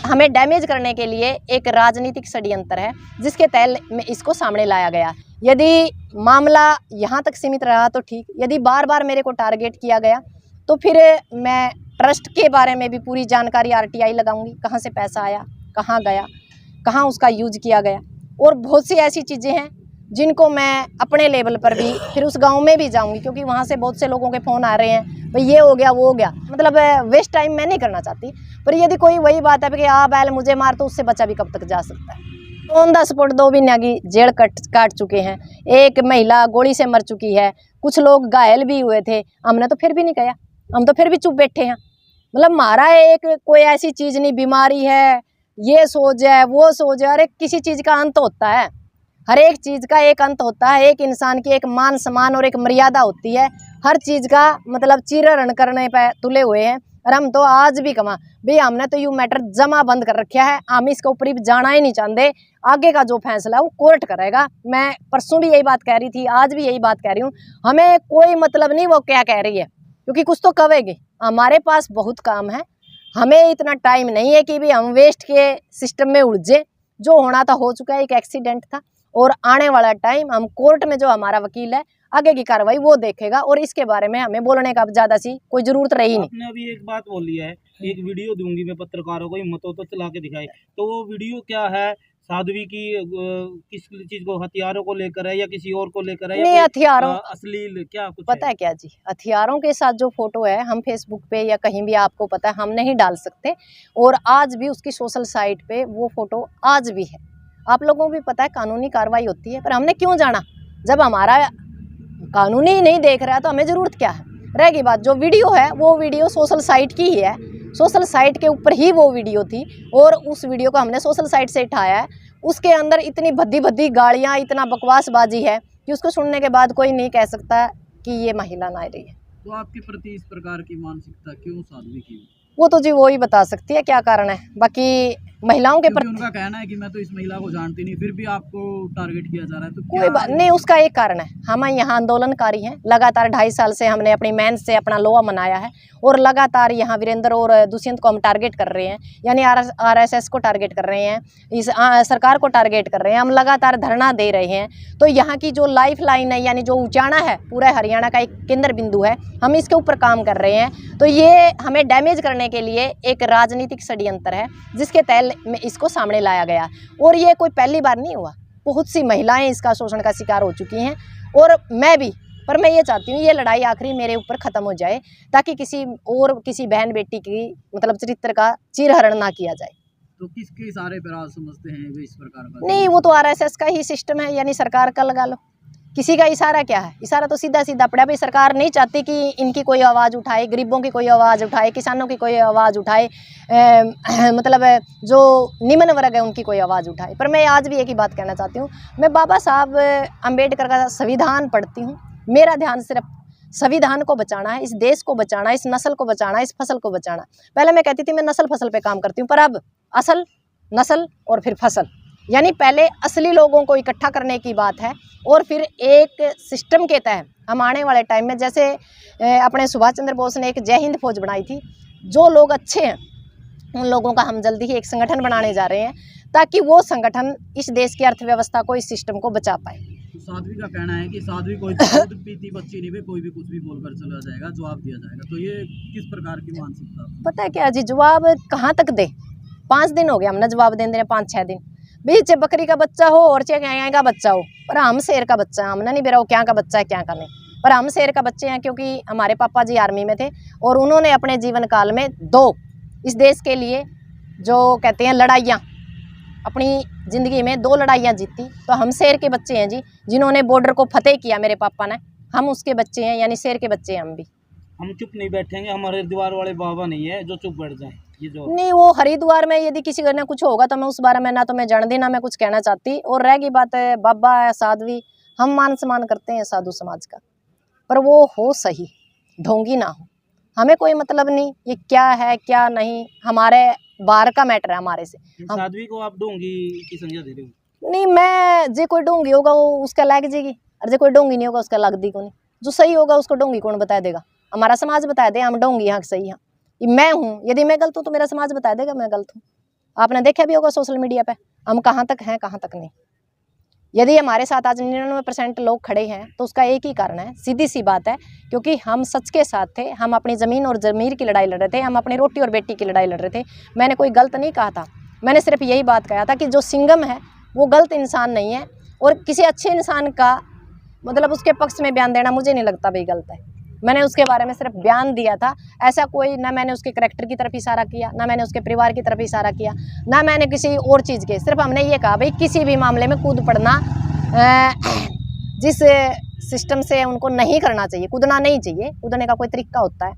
हमें डैमेज करने के लिए एक राजनीतिक षड्यंत्र है, जिसके तहत में इसको सामने लाया गया। यदि मामला यहाँ तक सीमित रहा तो ठीक, यदि बार बार मेरे को टारगेट किया गया तो फिर मैं ट्रस्ट के बारे में भी पूरी जानकारी आरटीआई लगाऊंगी, कहाँ से पैसा आया, कहाँ गया, कहाँ उसका यूज किया गया। और बहुत सी ऐसी चीज़ें हैं जिनको मैं अपने लेवल पर भी फिर उस गांव में भी जाऊंगी, क्योंकि वहाँ से बहुत से लोगों के फ़ोन आ रहे हैं, भाई ये हो गया वो हो गया। मतलब वेस्ट टाइम मैं नहीं करना चाहती, पर यदि कोई वही बात है कि आ बैल मुझे मार, तो उससे बचा भी कब तक जा सकता है। ऑन द स्पॉट 2 महीने की जेल काट चुके हैं, एक महिला गोली से मर चुकी है, कुछ लोग घायल भी हुए थे, हमने तो फिर भी नहीं कहा, हम तो फिर भी चुप बैठे हैं। मतलब हमारा एक कोई ऐसी चीज़ नहीं, बीमारी है, ये सोच है वो सोच है, अरे किसी चीज़ का अंत होता है, हर एक चीज़ का एक अंत होता है, एक इंसान की एक मान सम्मान और एक मर्यादा होती है। हर चीज़ का मतलब चीरहरण करने पे तुले हुए हैं, और हम तो आज भी कमा भाई हमने तो यू मैटर जमा बंद कर रखा है, हम इसके ऊपर ही जाना ही नहीं चाहते। आगे का जो फैसला है वो कोर्ट करेगा। मैं परसों भी यही बात कह रही थी, आज भी यही बात कह रही हूँ, हमें कोई मतलब नहीं वो क्या कह रही है, क्योंकि कुछ तो कहेगी। हमारे पास बहुत काम है, हमें इतना टाइम नहीं है कि भी हम वेस्ट के सिस्टम में उलझे। जो होना था हो चुका है, एक एक्सीडेंट था, और आने वाला टाइम हम कोर्ट में जो हमारा वकील है आगे की कार्रवाई वो देखेगा, और इसके बारे में हमें बोलने का ज्यादा सी कोई जरूरत रही नहीं। आपने अभी एक बात बोली है, एक वीडियो दूंगी मैं पत्रकारों को, हिम्मत हो तो चला के दिखाई, तो वो वीडियो क्या है? साध्वी की किस चीज को, हथियारों को लेकर है या किसी और को लेकर है? नहीं, हथियारों अश्लील क्या कुछ पता है क्या जी, हथियारों के साथ जो फोटो है हम फेसबुक पे या कहीं भी आपको पता है हम नहीं डाल सकते, और आज भी उसकी सोशल साइट पे वो फोटो आज भी है। आप लोगों को भी पता है कानूनी कार्रवाई होती है, पर हमने क्यों जाना जब हमारा कानूनी नहीं देख रहा है, तो हमें ज़रूरत क्या है। रहेगी बात, जो वीडियो है वो वीडियो सोशल साइट की ही है, सोशल साइट के ऊपर ही वो वीडियो थी, और उस वीडियो को हमने सोशल साइट से उठाया है। उसके अंदर इतनी भद्दी भद्दी गालियाँ, इतना बकवासबाजी है कि उसको सुनने के बाद कोई नहीं कह सकता कि ये महिला नारी है। तो आपके प्रति इस प्रकार की मानसिकता क्यों साध्वी की? वो तो जी वो ही बता सकती है क्या कारण है। बाकी महिलाओं के प्रति उनका कहना है कि मैं तो इस महिला को जानती नहीं, फिर भी आपको टारगेट किया जा रहा है, तो कोई बात नहीं, उसका एक कारण है, हम यहाँ आंदोलनकारी हैं। लगातार 2.5 साल से हमने अपनी मेहनत से अपना लोहा मनाया है, और लगातार यहाँ वीरेंद्र और दुष्यंत को हम टारगेट कर रहे हैं, यानी आरएसएस को टारगेट कर रहे हैं, इस सरकार को टारगेट कर रहे हैं, हम लगातार धरना दे रहे हैं। तो यहाँ की जो लाइफ लाइन है, यानी जो उचाना है, पूरा हरियाणा का एक केंद्र बिंदु है, हम इसके ऊपर काम कर रहे हैं। तो ये हमें डैमेज करने के लिए एक राजनीतिक षड्यंत्र है, जिसके तहत में इसको सामने लाया गया। और ये कोई पहली बार नहीं हुआ, बहुत सी महिलाएं इसका शोषण का शिकार हो चुकी हैं, और मैं भी। पर मैं ये चाहती हूँ ये लड़ाई आखिरी मेरे ऊपर ख़त्म हो जाए, ताकि किसी बहन बेटी की मतलब चरित्र का चीरहरण ना किया जाए। तो किसके इशारे पर आप समझते हैं वे इस प्रकार का? नहीं, वो तो आरएसएस का ही सिस्टम है, यानी सरकार का लगा लो। किसी का इशारा क्या है, इशारा तो सीधा सीधा पड़ा। भाई सरकार नहीं चाहती कि इनकी कोई आवाज़ उठाए, गरीबों की कोई आवाज़ उठाए, किसानों की कोई आवाज़ उठाए, मतलब जो निम्न वर्ग है उनकी कोई आवाज़ उठाए। पर मैं आज भी एक ही बात कहना चाहती हूँ, मैं बाबा साहब अम्बेडकर का संविधान पढ़ती हूँ, मेरा ध्यान सिर्फ संविधान को बचाना है, इस देश को बचाना है, इस नस्ल को बचाना है, इस फसल को बचाना। पहले मैं कहती थी मैं नस्ल फसल पे काम करती हूँ, पर अब असल, नस्ल और फिर फसल, यानी पहले असली लोगों को इकट्ठा करने की बात है, और फिर एक सिस्टम के तहत हम आने वाले टाइम में, जैसे अपने सुभाष चंद्र बोस ने एक जय हिंद फौज बनाई थी, जो लोग अच्छे हैं उन लोगों का हम जल्दी ही एक संगठन बनाने जा रहे हैं, ताकि वो संगठन इस देश की अर्थव्यवस्था को, इस सिस्टम को बचा पाए। तो साध्वी का कहना है कि साध्वी कोई दूध पीती बच्ची नहीं, कोई भी कुछ भी बोलकर चला जाएगा, जवाब दिया जाएगा, तो ये किस प्रकार की मानसिकता? पता है क्या जी, जवाब कहाँ तक दे? 5 दिन हो गया हमने जवाब देने, 5-6 दिन। बीच बकरी का बच्चा हो और चाहे गाय का बच्चा हो, पर हम शेर का बच्चा है, हमने नहीं बेरा वो क्या का बच्चा है क्या का नहीं, पर हम शेर का बच्चे हैं, क्योंकि हमारे पापा जी आर्मी में थे, और उन्होंने अपने जीवन काल में 2 इस देश के लिए जो कहते हैं लड़ाइयाँ, अपनी ज़िंदगी में 2 लड़ाइयाँ जीती। तो हम शेर के बच्चे हैं जी, जिन्होंने बॉर्डर को फतेह किया मेरे पापा ने, हम उसके बच्चे हैं, यानी शेर के बच्चे हैं हम भी। हम चुप नहीं बैठेंगे, हमारे हरिद्वार वाले बाबा नहीं है जो चुप बैठ जाए। ये जो नहीं, वो हरिद्वार में यदि किसी ने कुछ होगा तो मैं उस बारे में ना तो मैं जानती ना मैं कुछ कहना चाहती। और रह गई बात है बाबा है, साध्वी, हम मान सम्मान करते हैं साधु समाज का, पर वो हो सही, ढोंगी ना हो। हमें कोई मतलब नहीं ये क्या है क्या नहीं, हमारे बाहर का मैटर है हमारे से। साध्वी को आप ढोंगी की संज्ञा दे रहे हो? नहीं, मैं जे कोई ढोंगी होगा वो उसका लग जाएगी, और जे कोई ढोंगी नहीं होगा उसका लगती को नहीं। जो सही होगा उसको ढोंगी कौन बता देगा? हमारा समाज बता दे हम ढोंगी यहाँ सही हैं। मैं हूँ, यदि मैं गलत हूँ तो मेरा समाज बता देगा मैं गलत हूँ। आपने देखा भी होगा सोशल मीडिया पे हम कहाँ तक हैं कहाँ तक नहीं। यदि हमारे साथ आज 99% लोग खड़े हैं तो उसका एक ही कारण है, सीधी सी बात है, क्योंकि हम सच के साथ थे। हम अपनी ज़मीन और ज़मीर की लड़ाई लड़ रहे थे, हम अपनी रोटी और बेटी की लड़ाई लड़ रहे थे। मैंने कोई गलत नहीं कहा था, मैंने सिर्फ यही बात कहा था कि जो सिंघम है वो गलत इंसान नहीं है, और किसी अच्छे इंसान का मतलब उसके पक्ष में बयान देना मुझे नहीं लगता भाई गलत है। मैंने उसके बारे में सिर्फ बयान दिया था, ऐसा कोई ना मैंने उसके करैक्टर की तरफ इशारा किया, ना मैंने उसके परिवार की तरफ इशारा किया, ना मैंने किसी और चीज़ के। सिर्फ हमने ये कहा भाई किसी भी मामले में कूद पड़ना जिस सिस्टम से उनको नहीं करना चाहिए, कूदना नहीं चाहिए। कूदने का कोई तरीका होता है,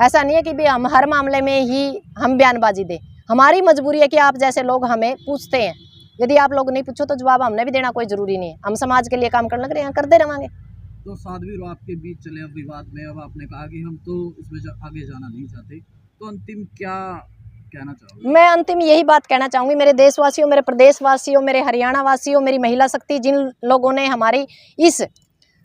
ऐसा नहीं है कि भाई हम हर मामले में ही हम बयानबाजी दें। हमारी मजबूरी है कि आप जैसे लोग हमें पूछते हैं, यदि आप लोग नहीं पूछो तो जवाब हमने भी देना कोई ज़रूरी नहीं है। हम समाज के लिए काम करने लग रहे हैं, करते रहेंगे। तो साध्वी और आपके बीच चले अब विवाद में, अब आपने कहा कि हम तो इसमें आगे जाना नहीं चाहते, तो अंतिम क्या कहना चाहोगे? मैं अंतिम यही बात कहना चाहूँगी मेरे देशवासियों, मेरे प्रदेशवासियों, मेरे हरियाणा वासियों, मेरी महिला शक्ति, जिन लोगों ने हमारी इस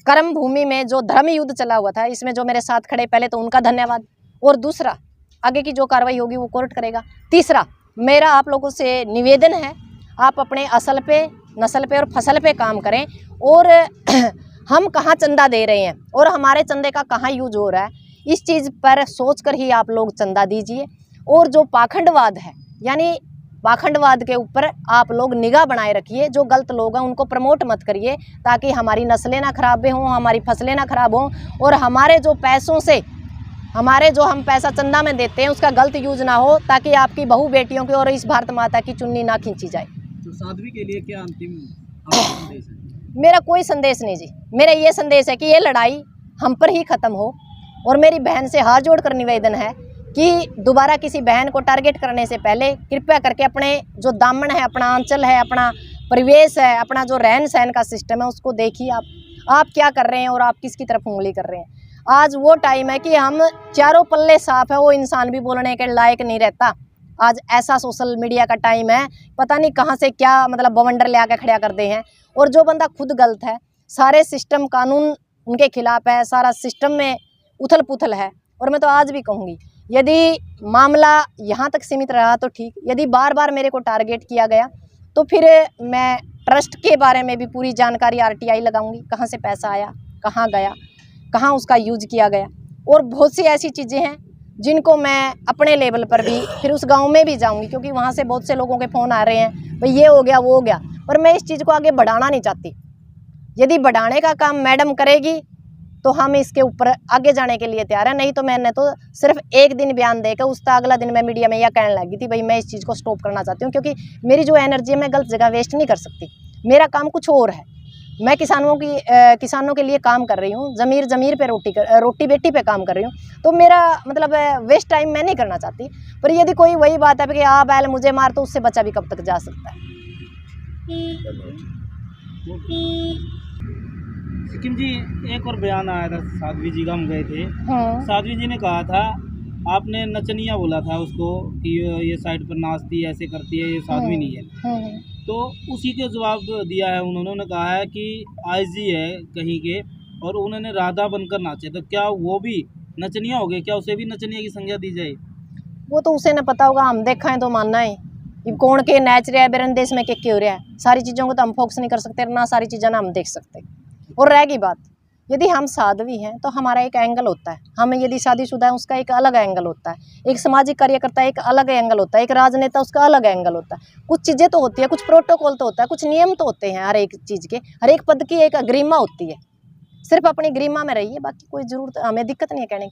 कर्म भूमि में जो धर्म युद्ध चला हुआ था, इसमें जो मेरे साथ खड़े, पहले तो उनका धन्यवाद। और दूसरा, आगे की जो कार्रवाई होगी वो कोर्ट करेगा। तीसरा, मेरा आप लोगों से निवेदन है, आप अपने असल पे, नस्ल पे और फसल पे काम करें। और हम कहाँ चंदा दे रहे हैं और हमारे चंदे का कहाँ यूज हो रहा है, इस चीज़ पर सोच कर ही आप लोग चंदा दीजिए। और जो पाखंडवाद है, यानी पाखंडवाद के ऊपर आप लोग निगाह बनाए रखिए। जो गलत लोग हैं उनको प्रमोट मत करिए, ताकि हमारी नस्लें ना खराब हों, हमारी फसलें ना खराब हों, और हमारे जो पैसों से, हमारे जो हम पैसा चंदा में देते हैं उसका गलत यूज ना हो, ताकि आपकी बहू बेटियों की और इस भारत माता की चुन्नी ना खींची जाए। तो साध्वी के लिए क्या अंतिम आपका संदेश है? मेरा कोई संदेश नहीं जी, मेरा ये संदेश है कि ये लड़ाई हम पर ही ख़त्म हो। और मेरी बहन से हाथ जोड़कर निवेदन है कि दोबारा किसी बहन को टारगेट करने से पहले कृपया करके अपने जो दामन है, अपना आंचल है, अपना परिवेश है, अपना जो रहन सहन का सिस्टम है उसको देखिए आप क्या कर रहे हैं और आप किसकी तरफ उंगली कर रहे हैं। आज वो टाइम है कि हम चारों पल्ले साफ है, वो इंसान भी बोलने के लायक नहीं रहता। आज ऐसा सोशल मीडिया का टाइम है, पता नहीं कहाँ से क्या मतलब बवंडर ले आके खड़ा कर दे हैं। और जो बंदा खुद गलत है, सारे सिस्टम कानून उनके खिलाफ है, सारा सिस्टम में उथल पुथल है। और मैं तो आज भी कहूँगी, यदि मामला यहाँ तक सीमित रहा तो ठीक, यदि बार बार मेरे को टारगेट किया गया तो फिर मैं ट्रस्ट के बारे में भी पूरी जानकारी RTI लगाऊंगी, कहाँ से पैसा आया, कहाँ गया, कहाँ उसका यूज किया गया। और बहुत सी ऐसी चीज़ें हैं जिनको मैं अपने लेवल पर भी फिर उस गांव में भी जाऊंगी, क्योंकि वहाँ से बहुत से लोगों के फ़ोन आ रहे हैं, भाई ये हो गया वो हो गया। पर मैं इस चीज़ को आगे बढ़ाना नहीं चाहती। यदि बढ़ाने का काम मैडम करेगी तो हम इसके ऊपर आगे जाने के लिए तैयार है। नहीं तो मैंने तो सिर्फ एक दिन बयान देकर उसका अगला दिन मैं मीडिया में यह कहने लगी थी भाई मैं इस चीज़ को स्टॉप करना चाहती हूँ, क्योंकि मेरी जो एनर्जी है मैं गलत जगह वेस्ट नहीं कर सकती। मेरा काम कुछ और है, मैं किसानों के लिए काम कर रही हूँ, ज़मीर पे रोटी बेटी पे काम कर रही हूँ। तो मेरा मतलब वेस्ट टाइम मैं नहीं करना चाहती। पर यदि कोई वही बात है कि आ बैल मुझे मार, तो उससे बचा भी कब तक जा सकता है। सिक्किम जी, एक और बयान आया था साध्वी जी का, हम गए थे। हाँ। साध्वी जी ने कहा था, आपने नचनिया बोला था उसको कि ये साइड पर नाचती है, ऐसे करती है, ये साध्वी नहीं है। तो उसी के जवाब दिया है उन्होंने कहा है कि IG है कहीं के और उन्होंने राधा बनकर नाचे, तो क्या वो भी नचनिया हो गए? क्या उसे भी नचनिया की संज्ञा दी जाए? वो तो उसे न पता होगा, हम देखा है तो मानना है। ये कौन के नाच रहा है, बेरन देश में क्या हो रहा है, सारी चीज़ों को तो हम फोकस नहीं कर सकते, ना सारी चीज़ें ना हम देख सकते। और रहेगी बात, यदि हम साध्वी हैं तो हमारा एक एंगल होता है, हम यदि शादीशुदा है उसका एक अलग एंगल होता है, एक सामाजिक कार्यकर्ता एक अलग एंगल होता है, एक राजनेता उसका अलग एंगल होता है। कुछ चीज़ें तो होती है, कुछ प्रोटोकॉल तो होता है, कुछ नियम तो होते हैं, हर एक चीज़ के, हर एक पद की एक गरिमा होती है। सिर्फ अपनी गरिमा में रहिए, बाकी कोई ज़रूरत हमें दिक्कत नहीं है कहने की।